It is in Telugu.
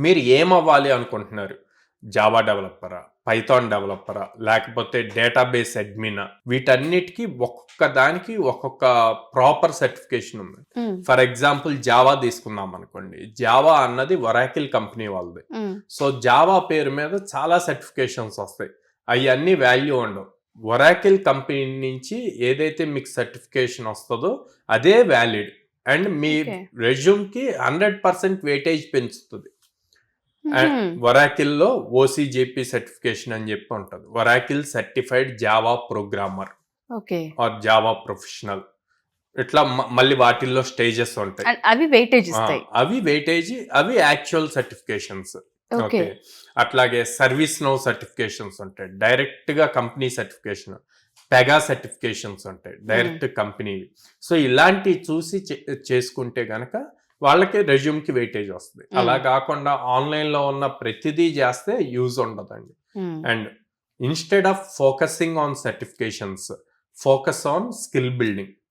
మీరు ఏమవ్వాలి అనుకుంటున్నారు? జావా డెవలపరా? పైథాన్ డెవలపరా? లేకపోతే డేటాబేస్ అడ్మినా? వీటన్నిటికి ఒక్కొక్క దానికి ఒక్కొక్క ప్రాపర్ సర్టిఫికేషన్ ఉంది. ఫర్ ఎగ్జాంపుల్ జావా తీసుకున్నాం అనుకోండి. జావా అన్నది ఒరాకిల్ కంపెనీ వాళ్ళది. సో జావా పేరు మీద చాలా సర్టిఫికేషన్స్ వస్తాయి. అవన్నీ వాల్యూ ఉండవు. ఒరాకిల్ కంపెనీ నుంచి ఏదైతే మీకు సర్టిఫికేషన్ వస్తుందో అదే వ్యాలిడ్ అండ్ మీ రెజ్యూమ్ కి 100% వెయిటేజ్ పెంచుతుంది. అండ్ ఒరాకిల్ లో ఓసిజేపీ సర్టిఫికేషన్ అని చెప్పి ఉంటుంది. Oracle certified Java programmer or Java professional. ఇట్లా మళ్ళీ వాటిల్లో స్టేజెస్ ఉంటాయి. అవి వెయిటేజ్ ఇస్తాయి. అవి యాక్చువల్ సర్టిఫికేషన్స్. ఓకే, అట్లాగే సర్వీస్ నో సర్టిఫికేషన్స్ ఉంటాయి, డైరెక్ట్ గా కంపెనీ సర్టిఫికేషన్. పెగా సర్టిఫికేషన్స్ ఉంటాయి, డైరెక్ట్ కంపెనీ. సో ఇలాంటివి చూసి చేసుకుంటే గనక వాళ్ళకి రెజ్యూమ్ కి వెయిటేజ్ వస్తుంది. అలా కాకుండా ఆన్లైన్ లో ఉన్న ప్రతిదీ చేస్తే యూజ్ ఉండదండి. And instead of focusing on certifications, focus on skill building.